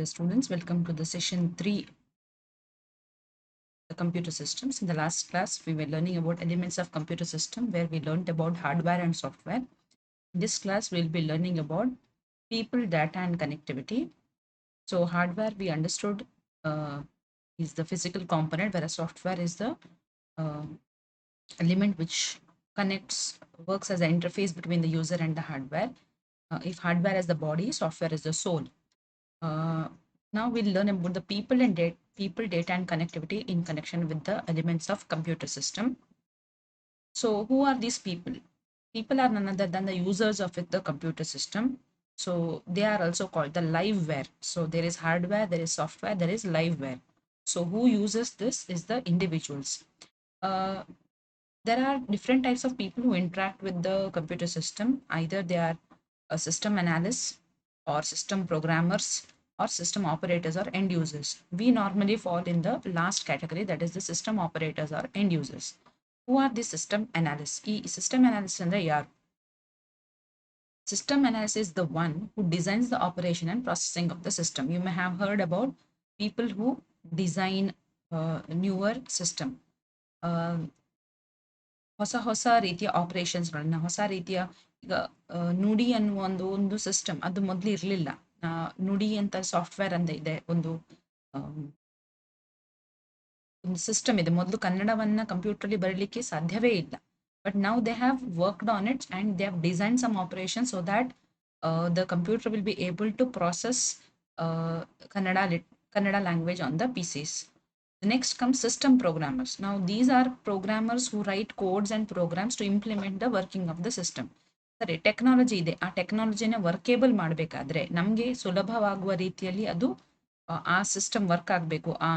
Dear students, welcome to the session 3, the computer systems. In the last class, we were learning about elements of computer system where we learned about hardware and software. In this class, we'll be learning about people, data, and connectivity. So hardware, we understood is the physical component, whereas software is the uh, element which works as an interface between the user and the hardware. If hardware is the body, software is the soul. Uh, Now we'll learn about the people, data, and connectivity in connection with the elements of computer system. So who are these people? People are none other than the users of the computer system. So they are also called the liveware. So there is hardware, there is software, there is liveware. So who uses this is the individuals. Uh, there are different types of people who interact with the computer system. Either they are a system analysts or system programmers or system operators or end users. We normally fall in the last category, that is the system operators or end users. Who are the system analysts? System analysts and the yaar. System analyst is the one who designs the operation and processing of the system. You may have heard about people who design newer system. ಹೊಸ ಹೊಸ ರೀತಿಯ ಆಪರೇಷನ್ಸ್ಗಳನ್ನ, ಹೊಸ ರೀತಿಯ ಈಗ ನುಡಿ ಅನ್ನುವ ಒಂದು system ಅದು ಮೊದಲು ಇರಲಿಲ್ಲ. ನುಡಿ ಅಂತ ಸಾಫ್ಟ್ವೇರ್ ಅಂತ ಇದೆ, ಒಂದು ಸಿಸ್ಟಮ್ ಇದೆ. ಮೊದಲು ಕನ್ನಡವನ್ನ ಕಂಪ್ಯೂಟರ್ ಅಲ್ಲಿ ಬರಲಿಕ್ಕೆ ಸಾಧ್ಯವೇ ಇಲ್ಲ. But now they have worked on it and they have design some operation so that the computer will be able to process Kannada language on the PCs. The next comes system programmers. Now these are programmers who write codes and programs to implement the working of the system. ಸರಿ, technology ಇದೆ, ಆ ಟೆಕ್ನಾಲಜಿನ ವರ್ಕೇಬಲ್ ಮಾಡಬೇಕಾದ್ರೆ ನಮಗೆ ಸುಲಭವಾಗುವ ರೀತಿಯಲ್ಲಿ ಅದು ಆ system work ಆಗಬೇಕು, ಆ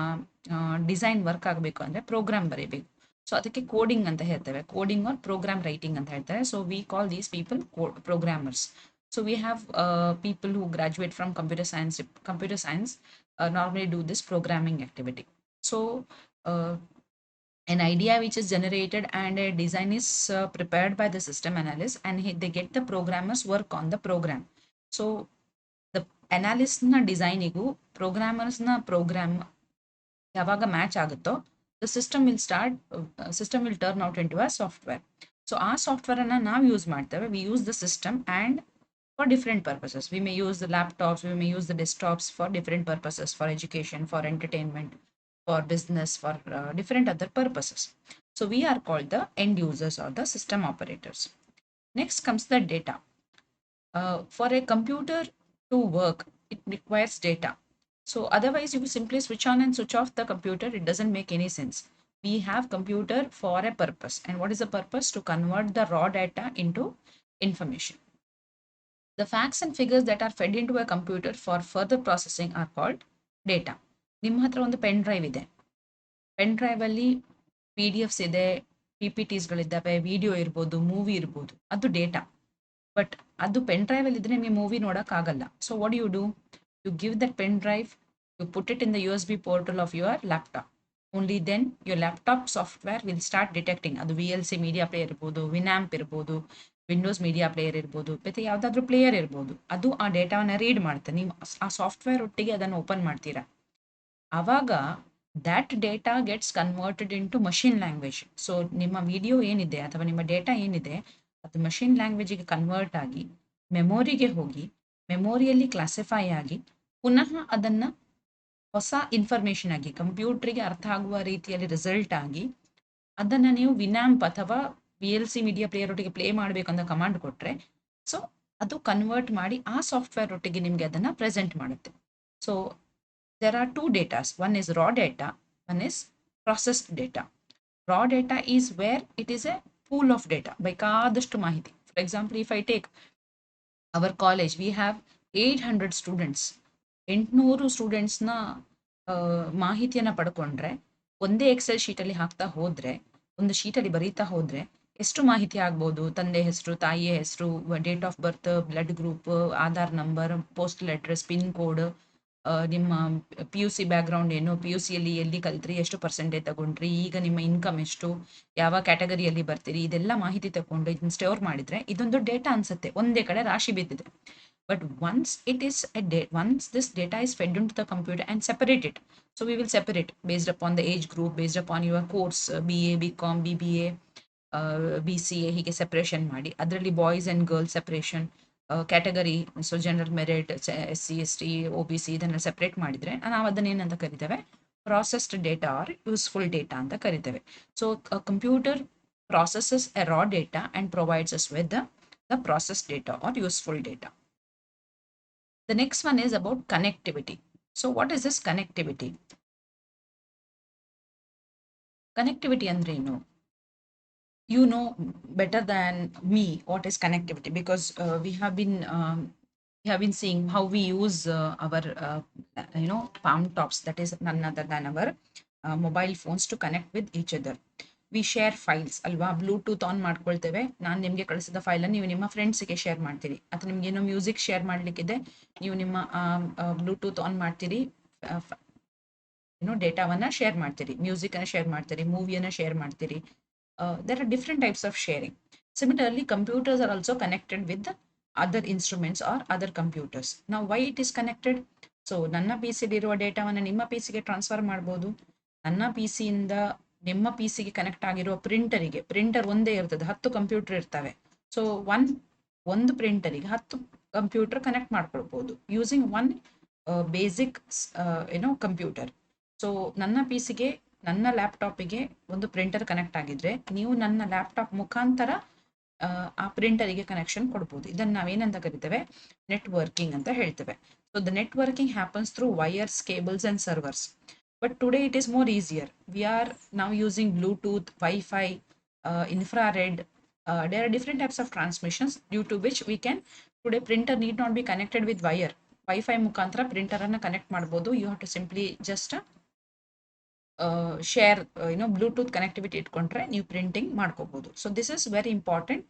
ಡಿಸೈನ್ ವರ್ಕ್ ಆಗಬೇಕು ಅಂದರೆ ಪ್ರೋಗ್ರಾಮ್ ಬರೀಬೇಕು. ಸೊ ಅದಕ್ಕೆ ಕೋಡಿಂಗ್ ಅಂತ ಹೇಳ್ತೇವೆ, ಕೋಡಿಂಗ್ ಆರ್ ಪ್ರೋಗ್ರಾಮ್ ರೈಟಿಂಗ್ ಅಂತ ಹೇಳ್ತಾರೆ. So we call these people programmers. So we have people who graduate from computer science. Computer science normally do this programming activity. So an idea which is generated and a design is prepared by the system analyst, and they get the programmers work on the program. So the analyst na design igu programmers na program yavaga match aguತ್ತೋ, the system will turn out into a software. So our software ಅನ್ನ ನಾವು use ಮಾಡ್ತೇವೆ. We use the system and for different purposes. We may use the laptops, we may use the desktops for different purposes, for education, for entertainment, for business, for different other purposes. So we are called the end users or the system operators. Next comes the data. For a computer to work, it requires data. So otherwise you simply switch on and switch off the computer, it doesn't make any sense. We have computer for a purpose, and what is the purpose? To convert the raw data into information. The facts and figures that are fed into a computer for further processing are called data. ನಿಮ್ಮ ಹತ್ರ ಒಂದು pen drive ಇದೆ. Pen drive ಅಲ್ಲಿ PDFs ಇದೆ, PPTsಗಳಿದ್ದಾವೆ, video ಇರ್ಬೋದು, movie ಇರ್ಬೋದು, ಅದು ಡೇಟಾ. ಬಟ್ ಅದು ಪೆನ್ ಡ್ರೈವ್ ಅಲ್ಲಿ ಇದ್ರೆ ನೀವು ಮೂವಿ ನೋಡೋಕ್ಕಾಗಲ್ಲ. So what you do? You give that pen drive, you put it in the USB portal of your laptop. Only then your laptop software will start detecting. ಅದು VLC media player ಇರ್ಬೋದು, Winamp ಇರ್ಬೋದು, Windows media player ಇರ್ಬೋದು, ಮತ್ತೆ ಯಾವುದಾದ್ರೂ player ಇರ್ಬೋದು. ಅದು ಆ ಡೇಟಾವನ್ನು ರೀಡ್ ಮಾಡುತ್ತೆ. ನೀವು ಆ ಸಾಫ್ಟ್ವೇರ್ ಒಟ್ಟಿಗೆ ಅದನ್ನು ಓಪನ್ ಮಾಡ್ತೀರಾ, ಆವಾಗ that data gets converted in to machine language. So ನಿಮ್ಮ ವಿಡಿಯೋ ಏನಿದೆ ಅಥವಾ ನಿಮ್ಮ ಡೇಟಾ ಏನಿದೆ ಅದು ಮಷಿನ್ ಲ್ಯಾಂಗ್ವೇಜಿಗೆ ಕನ್ವರ್ಟ್ ಆಗಿ ಮೆಮೊರಿಗೆ ಹೋಗಿ, ಮೆಮೊರಿಯಲ್ಲಿ ಕ್ಲಾಸಿಫೈ ಆಗಿ, ಪುನಃ ಅದನ್ನು ಹೊಸ ಇನ್ಫಾರ್ಮೇಷನ್ ಆಗಿ ಕಂಪ್ಯೂಟರ್ಗೆ ಅರ್ಥ ಆಗುವ ರೀತಿಯಲ್ಲಿ ರಿಸಲ್ಟ್ ಆಗಿ ಅದನ್ನು ನೀವು ವಿನ್ಯಾಂಪ್ ಅಥವಾ VLC ಮೀಡಿಯಾ ಪ್ಲೇಯರ್ ಒಟ್ಟಿಗೆ ಪ್ಲೇ ಮಾಡಬೇಕು ಅಂತ ಕಮಾಂಡ್ ಕೊಟ್ಟರೆ, ಸೊ ಅದು ಕನ್ವರ್ಟ್ ಮಾಡಿ ಆ ಸಾಫ್ಟ್ವೇರ್ ಒಟ್ಟಿಗೆ ನಿಮಗೆ ಅದನ್ನು ಪ್ರೆಸೆಂಟ್ ಮಾಡುತ್ತೆ. So there are two data. One is raw data, one is processed data. Raw data is where it is a pool of data. ಬೇಕಾದಷ್ಟು ಮಾಹಿತಿ. For example, if I take our college, we have 800 students. 800 ಸ್ಟೂಡೆಂಟ್ಸ್ನ ಮಾಹಿತಿಯನ್ನು ಪಡ್ಕೊಂಡ್ರೆ, ಒಂದೇ Excel ಶೀಟಲ್ಲಿ ಹಾಕ್ತಾ ಹೋದರೆ, ಒಂದು ಶೀಟಲ್ಲಿ ಬರೀತಾ ಹೋದರೆ ಎಷ್ಟು ಮಾಹಿತಿ ಆಗ್ಬೋದು? ತಂದೆ ಹೆಸರು, ತಾಯಿಯ ಹೆಸರು, date of birth, blood group, Aadhaar number, postal address, pin code, ನಿಮ್ಮ PUC ಬ್ಯಾಕ್ಗ್ರೌಂಡ್ ಏನು, PUCಯಲ್ಲಿ ಎಲ್ಲಿ ಕಲ್ತ್ರಿ, ಎಷ್ಟು ಪರ್ಸೆಂಟೇಜ್ ತಗೊಂಡ್ರಿ, ಈಗ ನಿಮ್ಮ ಇನ್ಕಮ್ ಎಷ್ಟು, ಯಾವ ಕ್ಯಾಟಗರಿಯಲ್ಲಿ ಬರ್ತೀರಿ, ಇದೆಲ್ಲ ಮಾಹಿತಿ ತಗೊಂಡು ಇದನ್ನ ಸ್ಟೋರ್ ಮಾಡಿದರೆ ಇದೊಂದು ಡೇಟಾ ಅನ್ಸುತ್ತೆ, ಒಂದೇ ಕಡೆ ರಾಶಿ ಬಿದ್ದಿದೆ. But once this data is fed into the computer and separate it, so we will separate based upon the age group, based upon your course, BA, BCom, BBA, BCA, ಹೀಗೆ separation ಮಾಡಿ ಅದರಲ್ಲಿ boys and girls separation, category, so general merit, SC ST OBC ಇದನ್ನ separate ಮಾಡಿದರೆ ನಾವು ಅದನ್ನ ಏನಂತ ಕರಿತೇವೆ, processed data or useful data ಅಂತ ಕರಿತೇವೆ. So computer processes a raw data and provides us with the processed data or useful data. The next one is about connectivity. So what is this connectivity? Connectivity andre ಏನು? You know better than me what is connectivity, because we have been seeing how we use our palm tops, that is none other than our mobile phones, to connect with each other. V share files ಅಲ್ವಾ, Bluetooth on ಮಾಡ್ಕೊಳ್ತೇವೆ, ನಾನು ನಿಮಗೆ ಕಳಿಸಿದ ಫೈಲನ್ನು ನೀವು ನಿಮ್ಮ ಫ್ರೆಂಡ್ಸಿಗೆ share ಮಾಡ್ತೀರಿ, ಅಥವಾ ನಿಮ್ಗೆ ಏನೋ ಮ್ಯೂಸಿಕ್ ಶೇರ್ ಮಾಡಲಿಕ್ಕಿದೆ, ನೀವು ನಿಮ್ಮ ಬ್ಲೂಟೂತ್ ಆನ್ ಮಾಡ್ತೀರಿ, ಡೇಟಾವನ್ನು ಶೇರ್ ಮಾಡ್ತೀರಿ, ಮ್ಯೂಸಿಕನ್ನು ಶೇರ್ ಮಾಡ್ತೀರಿ, ಮೂವಿಯನ್ನು ಶೇರ್ ಮಾಡ್ತೀರಿ. There are different types of sharing. Similarly, computers are also connected with the other instruments or other computers. Now, why it is connected? So, ನನ್ನ P ಸಿಲಿರುವ ಡೇಟಾವನ್ನು ನಿಮ್ಮ ಪಿ ಸಿಗೆ transfer ಮಾಡ್ಬೋದು. ನನ್ನ ಪಿ ಸಿಯಿಂದ ನಿಮ್ಮ ಪಿ ಸಿಗೆ ಕನೆಕ್ಟ್ ಆಗಿರುವ ಪ್ರಿಂಟರ್ ಒಂದೇ ಇರ್ತದೆ, 10 ಕಂಪ್ಯೂಟರ್ ಇರ್ತವೆ. ಸೊ ಒಂದು ಪ್ರಿಂಟರಿಗೆ 10 ಕಂಪ್ಯೂಟರ್ ಕನೆಕ್ಟ್ ಮಾಡ್ಕೊಳ್ಬೋದು using one basic computer. So ನನ್ನ ಪಿ ಸಿಗೆ, ನನ್ನ ಲ್ಯಾಪ್ಟಾಪಿಗೆ ಒಂದು ಪ್ರಿಂಟರ್ ಕನೆಕ್ಟ್ ಆಗಿದ್ರೆ, ನೀವು ನನ್ನ ಲ್ಯಾಪ್ಟಾಪ್ ಮುಖಾಂತರ ಆ ಪ್ರಿಂಟರಿಗೆ ಕನೆಕ್ಷನ್ ಕೊಡ್ಬೋದು. ಇದನ್ನು ನಾವೇನಂತ ಕರಿತೇವೆ, ನೆಟ್ವರ್ಕಿಂಗ್ ಅಂತ ಹೇಳ್ತೇವೆ. So the networking happens through wires, cables and servers. But today it is more easier. We are now using Bluetooth, Wi-Fi, infrared. There are different types of transmissions due to which we can, today printer need not be connected with wire. Wi-Fi ಮುಖಾಂತರ printer ಅನ್ನು connect ಮಾಡ್ಬೋದು. You have to simply just share Bluetooth connectivity ಇಟ್ಕೊಂಡ್ರೆ ನೀವು printing ಮಾಡ್ಕೋಬಹುದು. So this is very important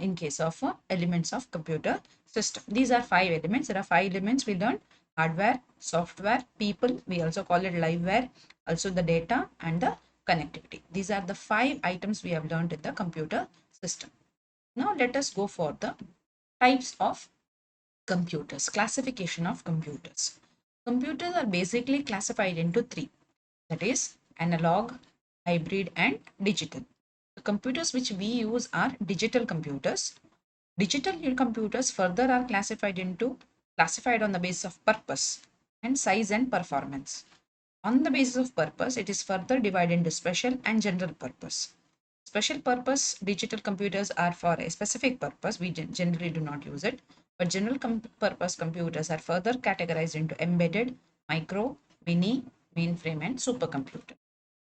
in case of elements of computer system. These are 5 elements. There are 5 elements we learned: hardware, software, people, we also call it liveware, also the data and the connectivity. These are the 5 items we have learned in the computer system. Now let us go for the types of computers, classification of computers. Computers are basically classified into 3, that is analog, hybrid and digital. The computers which we use are digital computers. Digital computers further are classified on the basis of purpose and size and performance. On the basis of purpose, it is further divided into special and general purpose. Special purpose digital computers are for a specific purpose. We generally do not use it. But general purpose computers are further categorized into embedded, micro, mini, mainframe and supercomputer.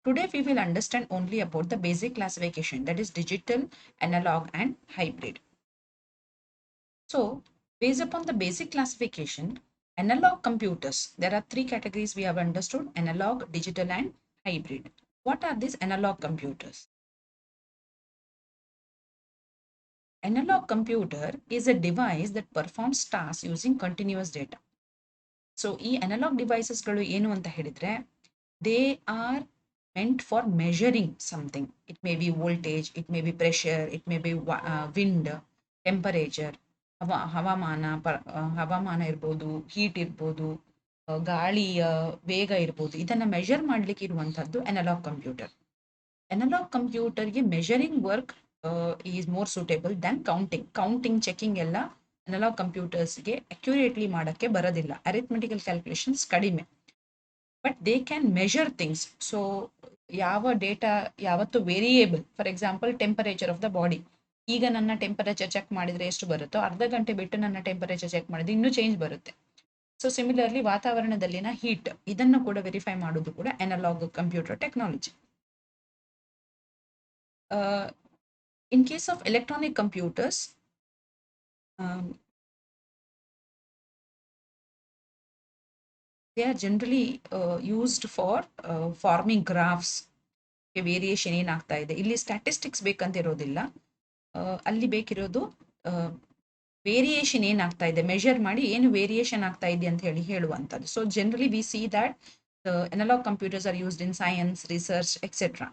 Today we will understand only about the basic classification, that is digital, analog and hybrid. So based upon the basic classification, analog computers, there are 3 categories we have understood: analog, digital and hybrid. What are these analog computers? Analog computer is a device that performs tasks using continuous data. So ಈ analog devices ಗಳು ಏನು ಅಂತ ಹೇಳಿದ್ರೆ, they are meant for measuring something. It may be voltage, it may be pressure, it may be wind, temperature, ಹವಾಮಾನ ಇರ್ಬೋದು, heat ಇರ್ಬೋದು, ಗಾಳಿಯ ವೇಗ ಇರ್ಬೋದು. ಇದನ್ನ ಮೆಜರ್ ಮಾಡ್ಲಿಕ್ಕೆ ಇರುವಂತದ್ದು ಅನಲಾಗ್ ಕಂಪ್ಯೂಟರ್. ಅನಲಾಗ್ ಕಂಪ್ಯೂಟರ್ಗೆ measuring work is more suitable than counting checking ಎಲ್ಲ ಅನಲಾಗ್ ಕಂಪ್ಯೂಟರ್ಸ್ಗೆ ಅಕ್ಯುರೇಟ್ಲಿ ಮಾಡೋಕ್ಕೆ ಬರೋದಿಲ್ಲ. ಅರಿಥ್ಮೆಟಿಕಲ್ ಕ್ಯಾಲ್ಕುಲೇಷನ್ಸ್ ಕಡಿಮೆ, but they can measure things. So ಯಾವ ಡೇಟಾ ಯಾವತ್ತು variable, for example temperature of the body. ಈಗ ನನ್ನ ಟೆಂಪರೇಚರ್ ಚೆಕ್ ಮಾಡಿದ್ರೆ ಎಷ್ಟು ಬರುತ್ತೋ, ಅರ್ಧ ಗಂಟೆ ಬಿಟ್ಟು ನನ್ನ ಟೆಂಪರೇಚರ್ ಚೆಕ್ ಮಾಡಿದ್ರೆ ಇನ್ನೂ ಚೇಂಜ್ ಬರುತ್ತೆ. ಸೊ ಸಿಮಿಲರ್ಲಿ ವಾತಾವರಣದಲ್ಲಿನ ಹೀಟ್, ಇದನ್ನು ಕೂಡ ವೆರಿಫೈ ಮಾಡೋದು ಕೂಡ analog computer technology. In case of electronic computers, they are generally used for forming graphs. Variation ಏನಾಗ್ತಾ ಇದೆ ಇಲ್ಲಿ ಸ್ಟ್ಯಾಟಿಸ್ಟಿಕ್ಸ್ ಬೇಕಂತ ಇರೋದಿಲ್ಲ, ಅಲ್ಲಿ ಬೇಕಿರೋದು ವೇರಿಯೇಷನ್ ಏನಾಗ್ತಾ ಇದೆ ಮೆಷರ್ ಮಾಡಿ ಏನು ವೇರಿಯೇಷನ್ ಆಗ್ತಾ ಇದೆ ಅಂತ ಹೇಳುವಂಥದ್ದು. So generally we see that analog computers are used in science, research etcetera.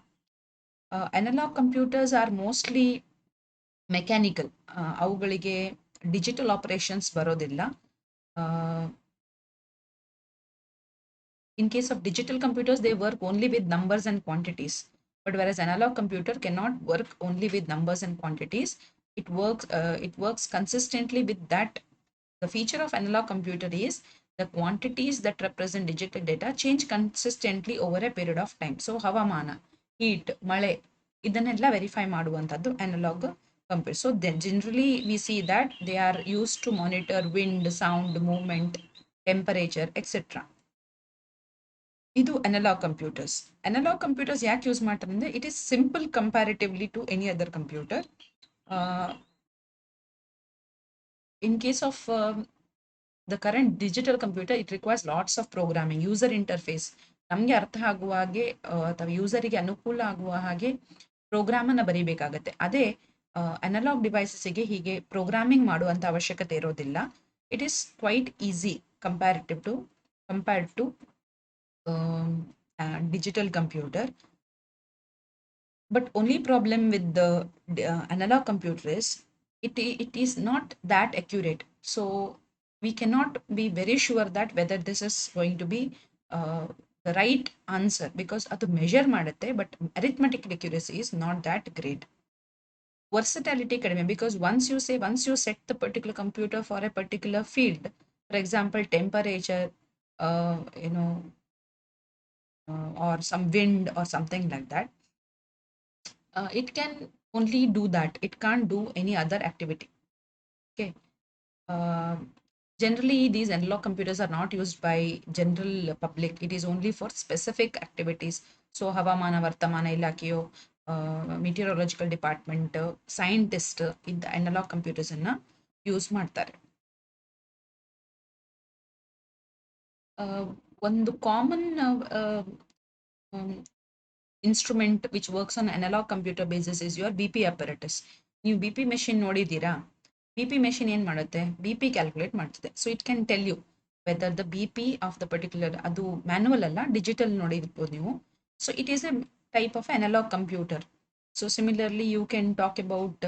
Analog computers are mostly mechanical. ಅವುಗಳಿಗೆ ಡಿಜಿಟಲ್ ಆಪರೇಷನ್ಸ್ ಬರೋದಿಲ್ಲ. In case of digital computers, they work only with numbers and quantities. But whereas analog computer cannot work only with numbers and quantities, it works consistently with that. The feature of analog computer is the quantities that represent digital data change consistently over a period of time. So havamana, heat, male, ಇದನ್ನೆಲ್ಲ verify ಮಾಡುವಂಥದ್ದು analog computer. So generally we see that they are use to monitor wind, sound, movement, temperature etcetera. ಇದು analog computers. Analog computers ಯಾಕೆ use ಮಾಡ್ತಾರೆ ಅಂದರೆ it is simple comparatively to any other computer. In case of the current digital computer, it requires lots of programming, user interface. ನಮಗೆ ಅರ್ಥ ಆಗುವ ಹಾಗೆ ಅಥವಾ ಯೂಸರಿಗೆ ಅನುಕೂಲ ಆಗುವ ಹಾಗೆ ಪ್ರೋಗ್ರಾಮ್ ಅನ್ನು ಬರೀಬೇಕಾಗತ್ತೆ. ಅದೇ ಅನಲಾಗ್ ಡಿವೈಸಸ್ಗೆ ಹೀಗೆ ಪ್ರೋಗ್ರಾಮಿಂಗ್ ಮಾಡುವಂಥ ಅವಶ್ಯಕತೆ ಇರೋದಿಲ್ಲ. It is quite easy compared to digital computer. But only problem with the analog computer is it is not that accurate. So we cannot be very sure that whether this is going to be the right answer, because ಅದು measure ಮಾಡುತ್ತೆ, but arithmetic accuracy is not that great. Versatility ಕಡಿಮೆ, because once you set the particular computer for a particular field, for example temperature, or some wind or something like that, it can only do that. It can't do any other activity. Okay. Generally, these analog computers are not used by general public. It is only for specific activities. So, Havamana Vartamana Ilakyo, meteorological department, scientist, in the analog computers anna use ಮಾಡ್ತಾರೆ. ಒಂದು common instrument which works on analog computer basis is your BP apparatus. ನೀವು BP machine ನೋಡಿದ್ದೀರಾ? BP machine ಏನು ಮಾಡುತ್ತೆ? BP calculate ಮಾಡ್ತದೆ. So it can tell you whether the BP of the particular, ಅದು manual ಅಲ್ಲ, digital ನೋಡಿರ್ಬೋದು ನೀವು. So it is a type of analogue computer. So similarly you can talk about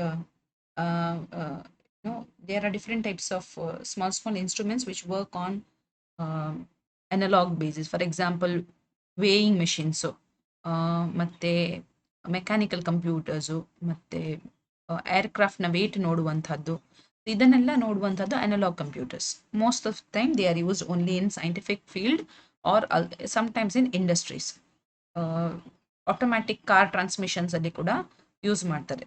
there are different types of small instruments which work on analog basis. For example, weighing machines, ಮತ್ತೆ mechanical computers, ಮತ್ತೆ ಏರ್ಕ್ರಾಫ್ಟ್ನ weight ನೋಡುವಂಥದ್ದು, ಇದನ್ನೆಲ್ಲ ನೋಡುವಂಥದ್ದು analogue computers. Most of time they are used only in scientific field or sometimes in industries. Automatic car transmissions ಅಲ್ಲಿ ಕೂಡ use ಮಾಡ್ತಾರೆ.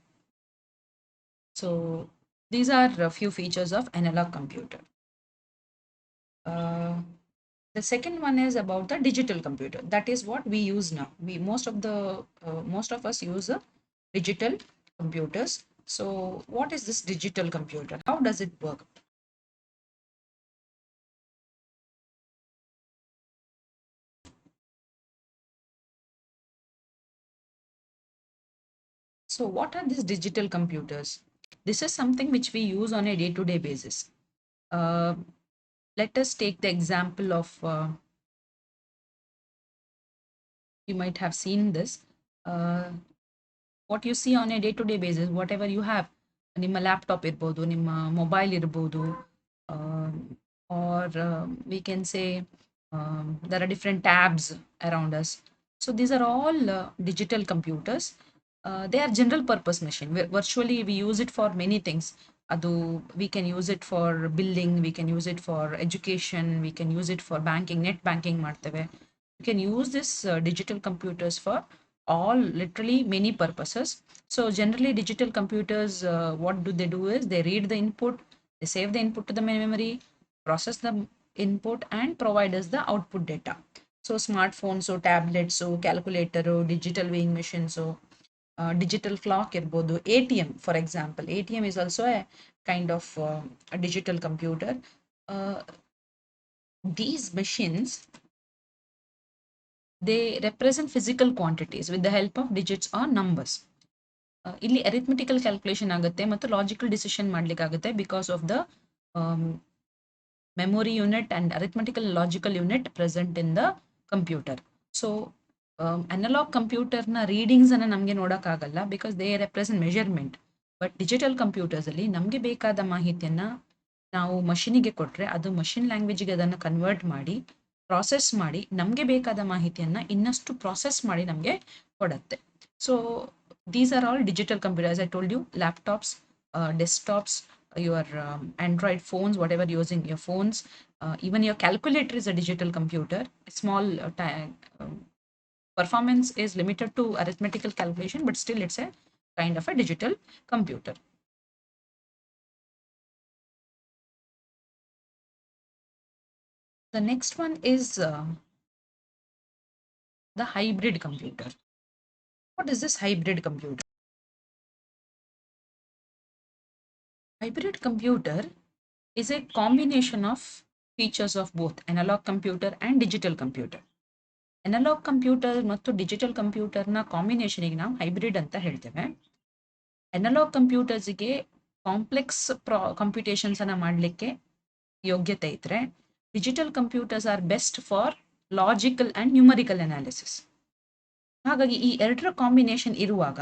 So these are few features of analogue computer. The second one is about the digital computer. That is what we use now. Most of us use digital computers. So what is this digital computer? How does it work? So what are these digital computers? This is something which we use on a day-to-day basis. Let us take the example of, you might have seen this, what you see on a day-to-day basis, whatever you have, ನಿಮ್ಮ laptop ಇರ್ಬೋದು, ನಿಮ್ಮ mobile ಇರ್ಬೋದು, or we can say there are different tabs around us. So these are all digital computers. They are general purpose machine. Virtually we use it for many things. ಅದು we can use it for billing, we can use it for education, we can use it for banking, net banking ಮಾಡ್ತೇವೆ. You can use this digital computers for all, literally many purposes. So generally digital computers, what do? Is they read the input, they save the input to the memory, process the input and provide us the output data. So smartphones, so tablets, so calculator, digital weighing machines, so digital clock irbodu, ATM for example. ATM is also a kind of a digital computer. These machines, they represent physical quantities with the help of digits or numbers. ಇಲ್ಲಿ ಅರಿಥ್ಮೆಟಿಕಲ್ calculation ಆಗುತ್ತೆ ಮತ್ತು logical decision ಮಾಡ್ಲಿಕ್ಕೆ ಆಗುತ್ತೆ because of the memory unit and arithmetical logical unit present in the computer. So analog computer na readings ಅನ್ನ ನಮಗೆ ನೋಡಕ್ಕಾಗಲ್ಲ because they represent measurement. But digital ಕಂಪ್ಯೂಟರ್ಸಲ್ಲಿ ನಮಗೆ ಬೇಕಾದ ಮಾಹಿತಿಯನ್ನು ನಾವು ಮಷೀನಿಗೆ ಕೊಟ್ಟರೆ ಅದು ಮಷಿನ್ ಲ್ಯಾಂಗ್ವೇಜಿಗೆ ಅದನ್ನು ಕನ್ವರ್ಟ್ ಮಾಡಿ ಪ್ರಾಸೆಸ್ ಮಾಡಿ ನಮಗೆ ಬೇಕಾದ ಮಾಹಿತಿಯನ್ನು ಇನ್ನಷ್ಟು ಪ್ರಾಸೆಸ್ ಮಾಡಿ ನಮಗೆ ಕೊಡುತ್ತೆ. So these are all digital computers. I told you laptops, desktops, your Android phones, whatever using your phones, even your calculator is a digital computer. Small performance is limited to arithmetical calculation, but still it's a kind of a digital computer. The next one is the hybrid computer. What is this hybrid computer? Hybrid computer is a combination of features of both analog computer and digital computer. Analog computer ಮತ್ತು digital ಕಂಪ್ಯೂಟರ್ನ ಕಾಂಬಿನೇಷನಿಗೆ ನಾವು hybrid ಅಂತ ಹೇಳ್ತೇವೆ. Analogue ಕಂಪ್ಯೂಟರ್ಸ್ಗೆ complex ಕಂಪ್ಯೂಟೇಷನ್ಸನ್ನು ಮಾಡಲಿಕ್ಕೆ ಯೋಗ್ಯತೆ ಇದ್ದರೆ, digital computers are best for logical and numerical analysis. ಹಾಗಾಗಿ ಈ ಎರಡರ ಕಾಂಬಿನೇಷನ್ ಇರುವಾಗ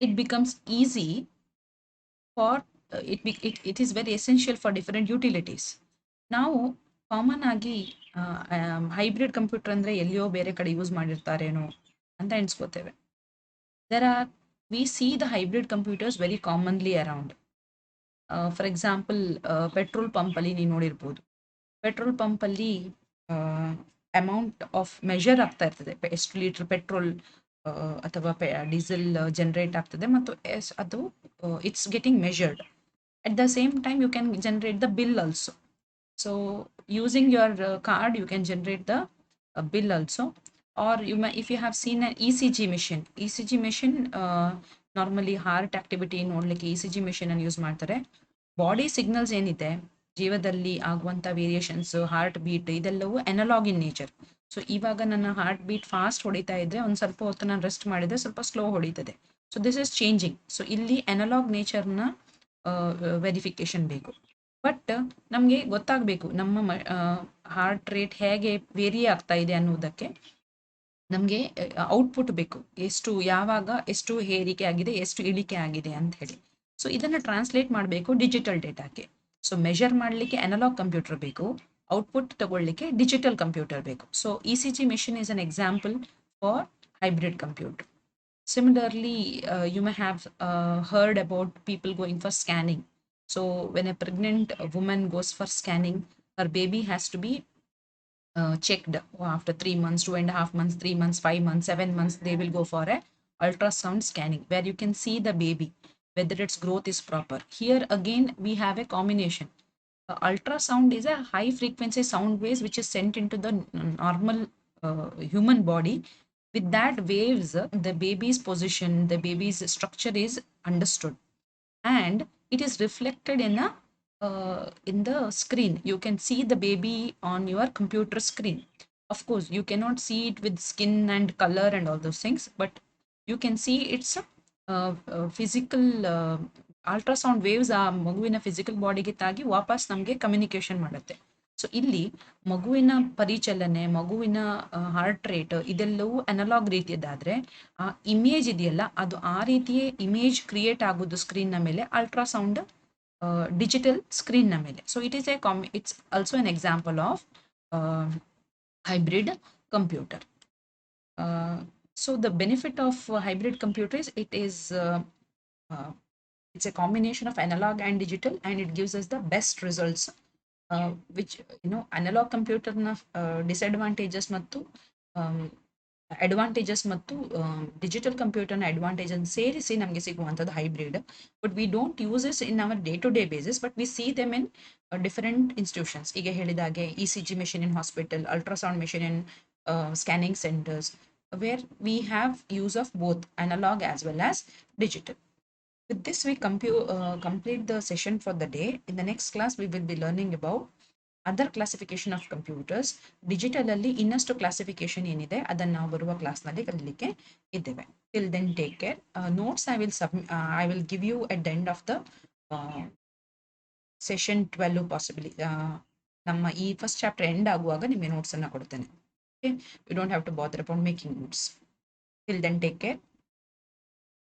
it becomes easy for it is very essential for different utilities. ನಾವು ಕಾಮನ್ ಆಗಿ ಹೈಬ್ರಿಡ್ ಕಂಪ್ಯೂಟರ್ ಅಂದರೆ ಎಲ್ಲಿಯೋ ಬೇರೆ ಕಡೆ ಯೂಸ್ ಮಾಡಿರ್ತಾರೇನೋ ಅಂತ ಎಣಿಸ್ಕೋತೇವೆ. we see the hybrid computers very commonly around. For example, petrol ಪಂಪಲ್ಲಿ ನೀವು ನೋಡಿರ್ಬೋದು, ಪೆಟ್ರೋಲ್ ಪಂಪಲ್ಲಿ ಅಮೌಂಟ್ ಆಫ್ ಮೆಷರ್ ಆಗ್ತಾ ಇರ್ತದೆ, ಎಷ್ಟು ಲೀಟರ್ ಪೆಟ್ರೋಲ್ ಅಥವಾ ಡೀಸೆಲ್ ಜನರೇಟ್ ಆಗ್ತದೆ ಮತ್ತು ಅದು it's getting measured. At the same time you can generate the bill also. So using your card you can generate the bill also. Or if you have seen an ECG machine, normally heart activity ನೋಡಲಿಕ್ಕೆ ECG machine ಅನ್ನು use ಮಾಡ್ತಾರೆ. Body signals ಏನಿದೆ ಜೀವದಲ್ಲಿ ಆಗುವಂಥ variations, heart beat, ಇದೆಲ್ಲವೂ analogue in nature. So ಇವಾಗ ನನ್ನ heart beat fast ಹೊಡಿತಾ ಇದ್ದರೆ ಒಂದು ಸ್ವಲ್ಪ ಹೊತ್ತು ನಾನು ರೆಸ್ಟ್ ಮಾಡಿದರೆ ಸ್ವಲ್ಪ ಸ್ಲೋ ಹೊಡಿತದೆ. So this is changing. So ಇಲ್ಲಿ ಅನಲಾಗ್ ನೇಚರ್ನ ವೆರಿಫಿಕೇಶನ್ ಬೇಕು. ಬಟ್ ನಮಗೆ ಗೊತ್ತಾಗಬೇಕು ನಮ್ಮ ಹಾರ್ಟ್ ರೇಟ್ ಹೇಗೆ ವೇರಿ ಆಗ್ತಾ ಇದೆ ಅನ್ನೋದಕ್ಕೆ ನಮಗೆ ಔಟ್ಪುಟ್ ಬೇಕು, ಯಾವಾಗ ಎಷ್ಟು ಏರಿಕೆ ಆಗಿದೆ, ಎಷ್ಟು ಇಳಿಕೆ ಆಗಿದೆ ಅಂತ ಹೇಳಿ. ಸೊ ಇದನ್ನು ಟ್ರಾನ್ಸ್ಲೇಟ್ ಮಾಡಬೇಕು ಡಿಜಿಟಲ್ ಡೇಟಾಕ್ಕೆ. ಸೊ ಮೆಷರ್ ಮಾಡಲಿಕ್ಕೆ ಅನಲಾಗ್ ಕಂಪ್ಯೂಟರ್ ಬೇಕು, ಔಟ್ಪುಟ್ ತಗೊಳ್ಳಿಕ್ಕೆ ಡಿಜಿಟಲ್ ಕಂಪ್ಯೂಟರ್ ಬೇಕು. So ECG machine is an example for hybrid computer. Similarly, you may have heard about people going for scanning. So when a pregnant woman goes for scanning, her baby has to be checked after 3 months, 2.5 months, 3 months, 5 months, 7 months. They will go for a ultrasound scanning where you can see the baby, whether its growth is proper. Here again we have a combination. Ultrasound is a high frequency sound waves which is sent into the normal human body. With that waves, the baby's position, the baby's structure is understood, and it is reflected in the screen. You can see the baby on your computer screen. Of course you cannot see it with skin and color and all those things, but you can see its physical ultrasound waves ಆ ಮಗುವಿನ physical ಬಾಡಿಗೆ ತಾಗಿ ವಾಪಸ್ ನಮಗೆ communication ಮಾಡುತ್ತೆ. So ಇಲ್ಲಿ ಮಗುವಿನ ಪರಿಚಲನೆ, ಮಗುವಿನ heart rate ಇದೆಲ್ಲವೂ ಅನಲಾಗ್ ರೀತಿಯದಾದರೆ, ಆ ಇಮೇಜ್ ಇದೆಯಲ್ಲ ಅದು ಆ ರೀತಿಯೇ ಇಮೇಜ್ ಕ್ರಿಯೇಟ್ ಆಗೋದು ಸ್ಕ್ರೀನ್ನ ಮೇಲೆ, ಅಲ್ಟ್ರಾಸೌಂಡ್ ಡಿಜಿಟಲ್ ಸ್ಕ್ರೀನ್ನ ಮೇಲೆ. So it's also an example of hybrid computer. So the benefit of hybrid computer is it's a combination of analog and digital, and it gives us the best results, which analog computer na disadvantages mattu advantages ಮತ್ತು digital ಕಂಪ್ಯೂಟರ್ನ advantage ಅನ್ನು ಸೇರಿಸಿ ನಮಗೆ ಸಿಗುವಂಥದ್ದು hybrid. But we don't use is in our day to day basis, but we see them in different institutions. ಈಗ ಹೇಳಿದಾಗೆ ECG machine in hospital, ultrasound machine in scanning centers, where we have use of both analog as well as digital. With this, we complete the session for the day. In the next class, we will be learning about other classification of computers. Digital ಅಲ್ಲಿ ಇನ್ನಷ್ಟು classification ಏನಿದೆ ಅದನ್ನು ನಾವು ಬರುವ ಕ್ಲಾಸ್ನಲ್ಲಿ ಕಲಿಲಿಕ್ಕೆ ಇದ್ದೇವೆ. Till then, take care. Notes I will give you at the end of the session 12 possibly. ನಮ್ಮ ಈ ಫಸ್ಟ್ ಚಾಪ್ಟರ್ ಎಂಡ್ ಆಗುವಾಗ ನಿಮಗೆ ನೋಟ್ಸ್ ಅನ್ನು ಕೊಡ್ತೇನೆ. Okay, you don't have to bother about making notes. Till then, take care.